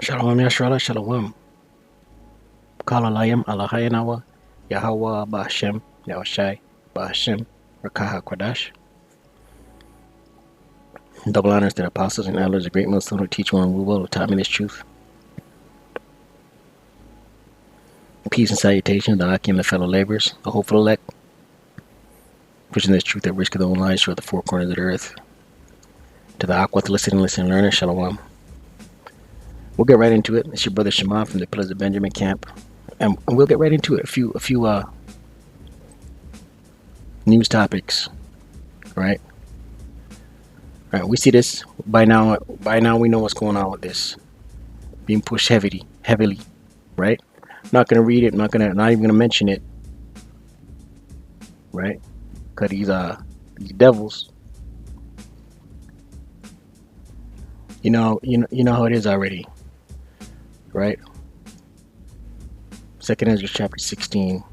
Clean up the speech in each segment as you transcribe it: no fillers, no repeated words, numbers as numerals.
Qam Yasharahla, Shalom. Kalalayam Alahayanawa, Yahweh Ba'ashem, Yahushai, Ba'ashem, Rakaha Kwadash. Double honors to the apostles and elders, the great Muslim who teach one rule, who taught me this truth. Peace and salutation to the Aki and the fellow laborers, the hopeful elect, preaching this truth at risk of their own lives throughout the four corners of the earth. To the Aqua, listen, learner, Shalom. We'll get right into it. It's your brother Shema from the Pillars of Benjamin camp, and we'll get right into it. A few news topics, right? All right, we see this by now. By now, we know what's going on with this being pushed heavily, right? I'm not gonna read it. Not even gonna mention it, right? Cause these devils, you know how it is already, right? 2nd Ezra chapter 16.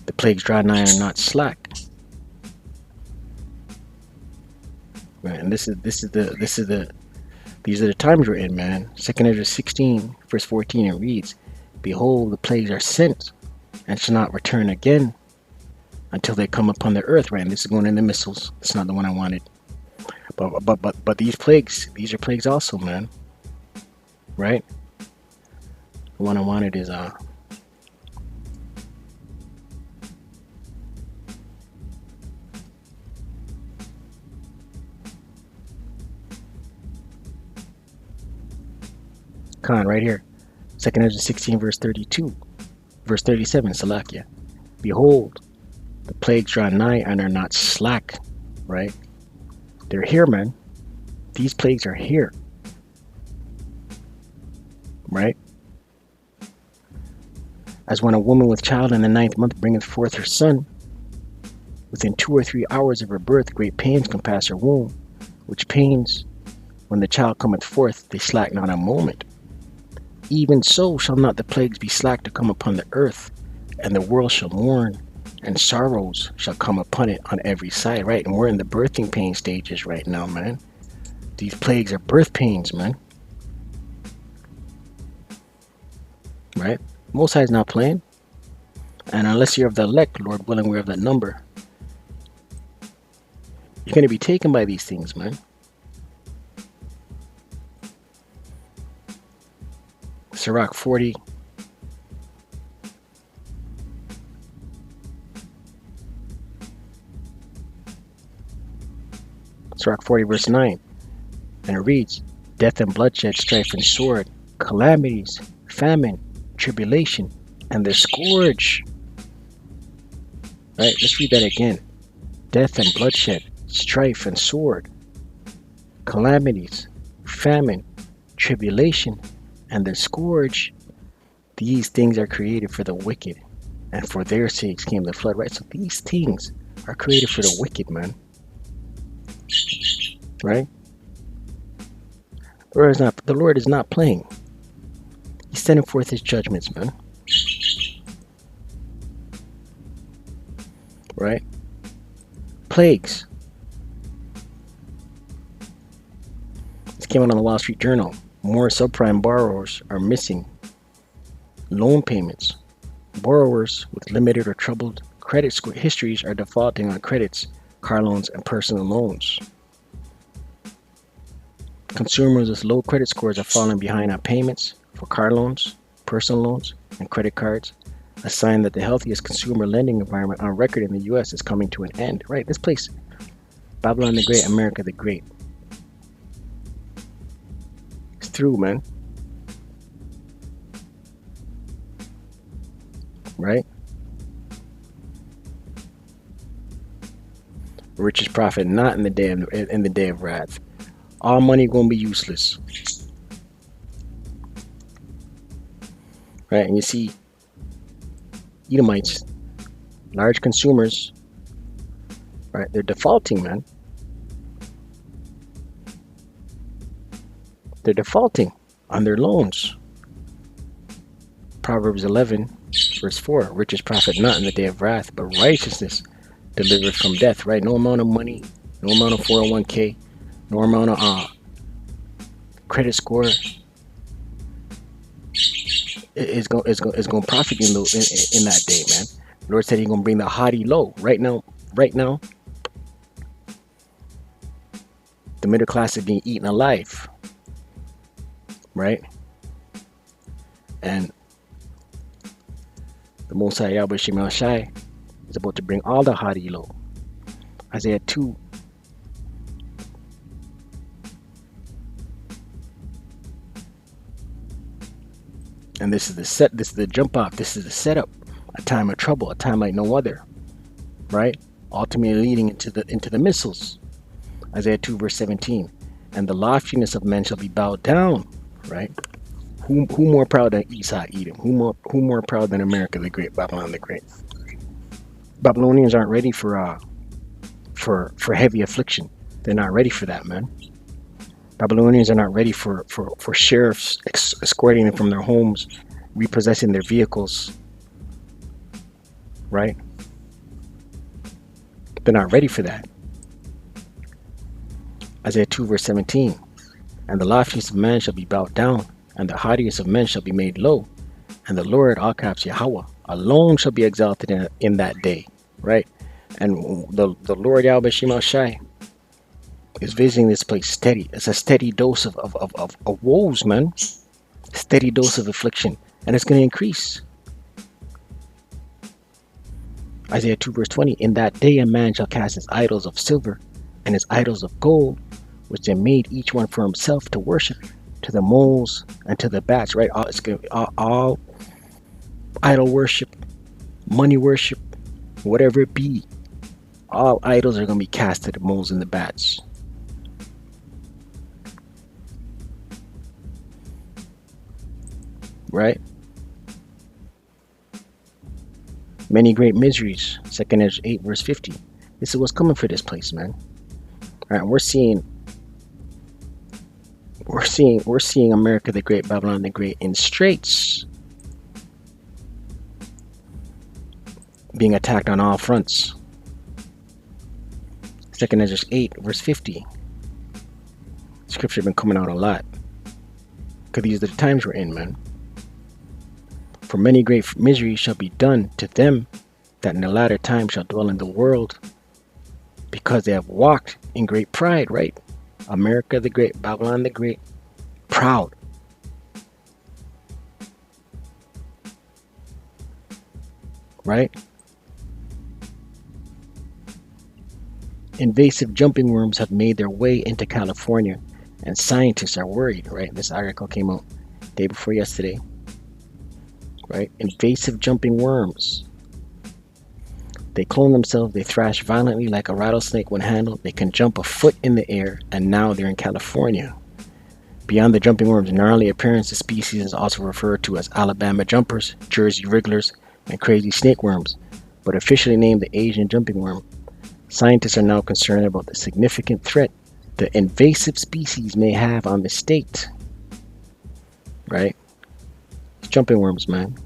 The plagues draw nigh and are not slack. Right, and these are the times we're in, man. 2nd Ezra 16, verse 14, it reads, "Behold, the plagues are sent, and shall not return again, until they come upon the earth." Right, and this is going in the missiles. It's not the one I wanted, but these are plagues also, man. Right. The one I wanted is right here. 2nd Ezra 16, verse 32, verse 37, Salakia. "Behold, the plagues draw nigh and are not slack." Right? They're here, man. These plagues are here. Right? "As when a woman with child in the 9th month bringeth forth her son, within 2 or 3 hours of her birth, great pains compass her womb, which pains, when the child cometh forth, they slack not a moment. Even so shall not the plagues be slack to come upon the earth, and the world shall mourn, and sorrows shall come upon it on every side." Right? And we're in the birthing pain stages right now, man. These plagues are birth pains, man. Right? Most High's not playing. And unless you're of the elect, Lord willing, we're of that number, you're going to be taken by these things, man. Sirach 40. Sirach 40, verse 9. And it reads, "Death and bloodshed, strife and sword, calamities, famine, tribulation, and the scourge." Right? Let's read that again. Death and bloodshed, strife and sword, calamities, famine, tribulation, and the scourge. These things are created for the wicked, and for their sakes came the flood. Right? So these things are created for the wicked, man. Right? The Lord is not playing. He's sending forth his judgments, man. Right? Plagues. This came out on the Wall Street Journal. More subprime borrowers are missing loan payments. Borrowers with limited or troubled credit score histories are defaulting on credits, car loans, and personal loans. Consumers with low credit scores are falling behind on payments for car loans, personal loans, and credit cards, a sign that the healthiest consumer lending environment on record in the U.S. is coming to an end. Right? This place, Babylon the Great, America the Great. It's through, man. Right? Richest prophet not in the day of wrath. All money gonna be useless. Right? And you see Edomites, large consumers, right? They're defaulting, man. They're defaulting on their loans. Proverbs 11, verse 4, "Richest profit not in the day of wrath, but righteousness delivered from death." Right? No amount of money, no amount of 401k, no amount of credit score is going to profit you in that day, man. The Lord said He's going to bring the haughty low. Right now, the middle class is being eaten alive, right? And the Most High Yahweh Shemel Shai is about to bring all the haughty low. Isaiah 2. And this is the jump off, this is the setup, a time of trouble, a time like no other, right? Ultimately leading into the missiles. Isaiah 2 verse 17. And the loftiness of men shall be bowed down, right? Who more proud than Esau, Edom? Who more proud than America the Great, Babylon the Great? Babylonians aren't ready for heavy affliction. They're not ready for that, man. Babylonians are not ready for sheriffs escorting them from their homes, repossessing their vehicles, right? They're not ready for that. Isaiah 2 verse 17. And the loftiest of men shall be bowed down, and the haughtiest of men shall be made low, and the Lord, all caps Yahweh, alone shall be exalted in that day, right? And the Lord Yahweh Shemel Shai is visiting this place steady. It's a steady dose of woes, man. Steady dose of affliction. And it's going to increase. Isaiah 2 verse 20. In that day a man shall cast his idols of silver and his idols of gold, which they made each one for himself to worship, to the moles and to the bats, right? All idol worship, money worship, whatever it be, all idols are going to be cast to the moles and the bats. Right? Many great miseries. 2nd Ezra 8 verse 50. This is what's coming for this place, man. All right, we're seeing America the Great, Babylon the Great in straits, being attacked on all fronts. 2nd Ezra 8 verse 50. Scripture been coming out a lot, because these are the times we're in, man. For many great miseries shall be done to them that in the latter time shall dwell in the world, because they have walked in great pride, right? America the Great, Babylon the Great, proud. Right? Invasive jumping worms have made their way into California, and scientists are worried, right? This article came out day before yesterday. Right? Invasive jumping worms. They clone themselves, they thrash violently like a rattlesnake when handled. They can jump a foot in the air, and now they're in California. Beyond the jumping worms' gnarly appearance, the species is also referred to as Alabama jumpers, Jersey wrigglers, and crazy snake worms, but officially named the Asian jumping worm. Scientists are now concerned about the significant threat the invasive species may have on the state. Right? Jumping worms, man.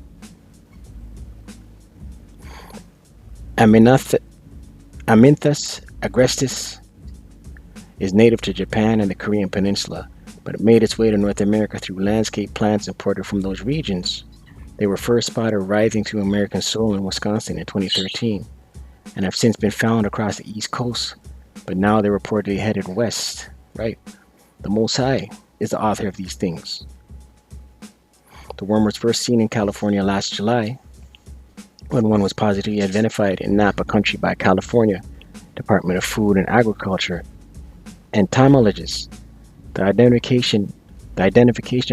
Amynthus agrestis is native to Japan and the Korean Peninsula, but it made its way to North America through landscape plants imported from those regions. They were first spotted rising through American soil in Wisconsin in 2013, and have since been found across the East Coast, but now they're reportedly headed west, right? The Most High is the author of these things. The worm was first seen in California last July, when one was positively identified in Napa Country by California Department of Food and Agriculture entomologists. The identification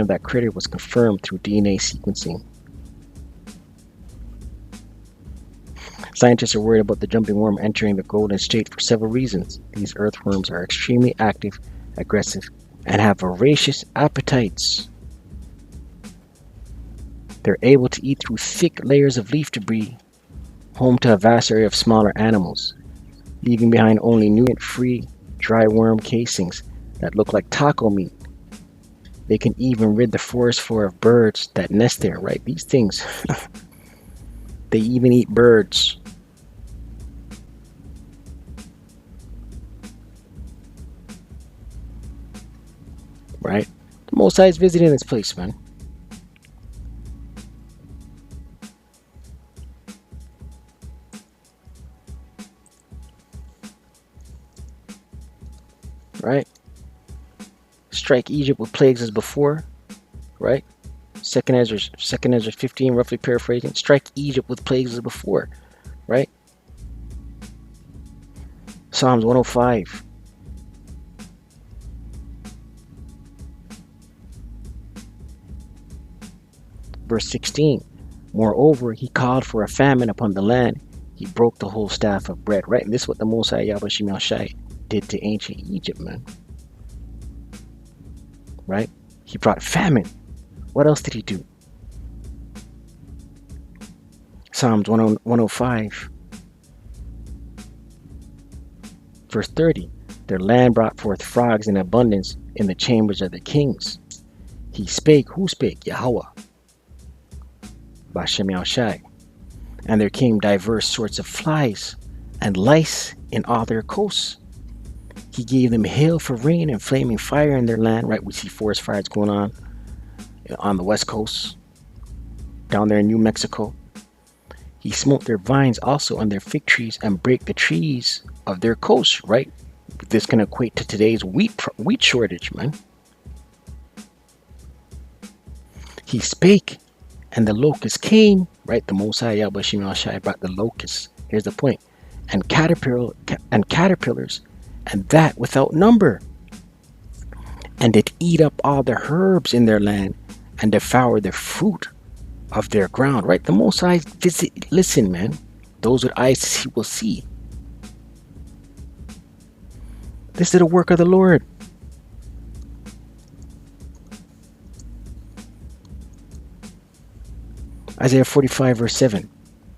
of that critter was confirmed through DNA sequencing. Scientists are worried about the jumping worm entering the Golden State for several reasons. These earthworms are extremely active, aggressive, and have voracious appetites. They're able to eat through thick layers of leaf debris, home to a vast area of smaller animals, leaving behind only nutrient-free dry worm casings that look like taco meat. They can even rid the forest floor of birds that nest there, right? These things, they even eat birds. Right? Most High is visiting this place, man. Right? Strike Egypt with plagues as before. Right? Second Ezra 15, roughly paraphrasing. Strike Egypt with plagues as before. Right? Psalms 105. Verse 16. Moreover, he called for a famine upon the land. He broke the whole staff of bread. Right? And this is what the Most High Yahweh did to ancient Egypt, man. Right? He brought famine. What else did he do? Psalms 105, verse 30. Their land brought forth frogs in abundance in the chambers of the kings. He spake. Who spake? Yahweh. Qam Yasharahla. And there came diverse sorts of flies and lice in all their coasts. He gave them hail for rain and flaming fire in their land. Right, we see forest fires going on the west coast, down there in New Mexico. He smote their vines also on their fig trees and break the trees of their coast. Right, this can equate to today's wheat shortage, man. He spake, and the locusts came. Right, the Most High Yahweh Shai brought the locusts. Here's the point. And caterpillars, and that without number, and did eat up all the herbs in their land, and devour the fruit of their ground. Right, the Most High visit. Listen, man. Those with eyes to see will see. This is the work of the Lord. Isaiah 45, verse 7,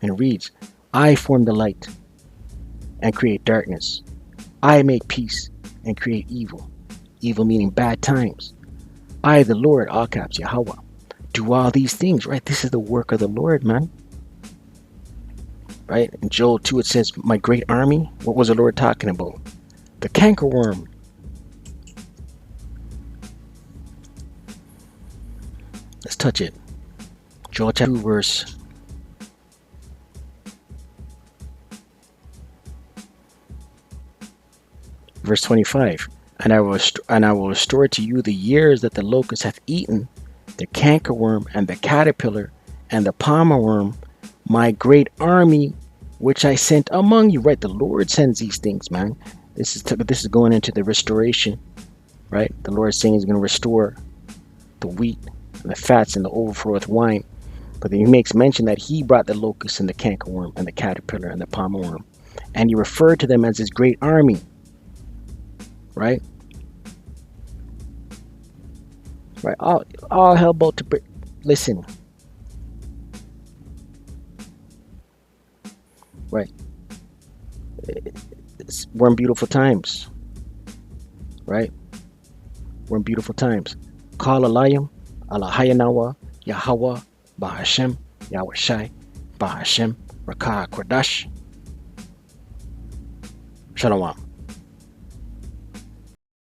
and it reads, I form the light and create darkness. I make peace and create evil. Evil meaning bad times. I, the Lord, all caps, Yahweh, do all these things. Right, this is the work of the Lord, man. Right, in Joel 2 it says, my great army. What was the Lord talking about? The cankerworm. Let's touch it. Joel chapter 2 verse 25. And I will restore to you the years that the locust hath eaten, the cankerworm and the caterpillar and the palmer worm, my great army which I sent among you. Right, the Lord sends these things, man. This is going into the restoration. Right, the Lord is saying he's going to restore the wheat and the fats and the overflow with wine. But then he makes mention that he brought the locust and the cankerworm and the caterpillar and the palmer worm, and he referred to them as his great army. Right? Right. All hell about to listen. Right. We're in beautiful times. Right? We're in beautiful times. Call Alayim, Alahayanawa, Yahweh, Bahashem, Yahweh Shai, Bahashem, Rakah Kodash. Shalom.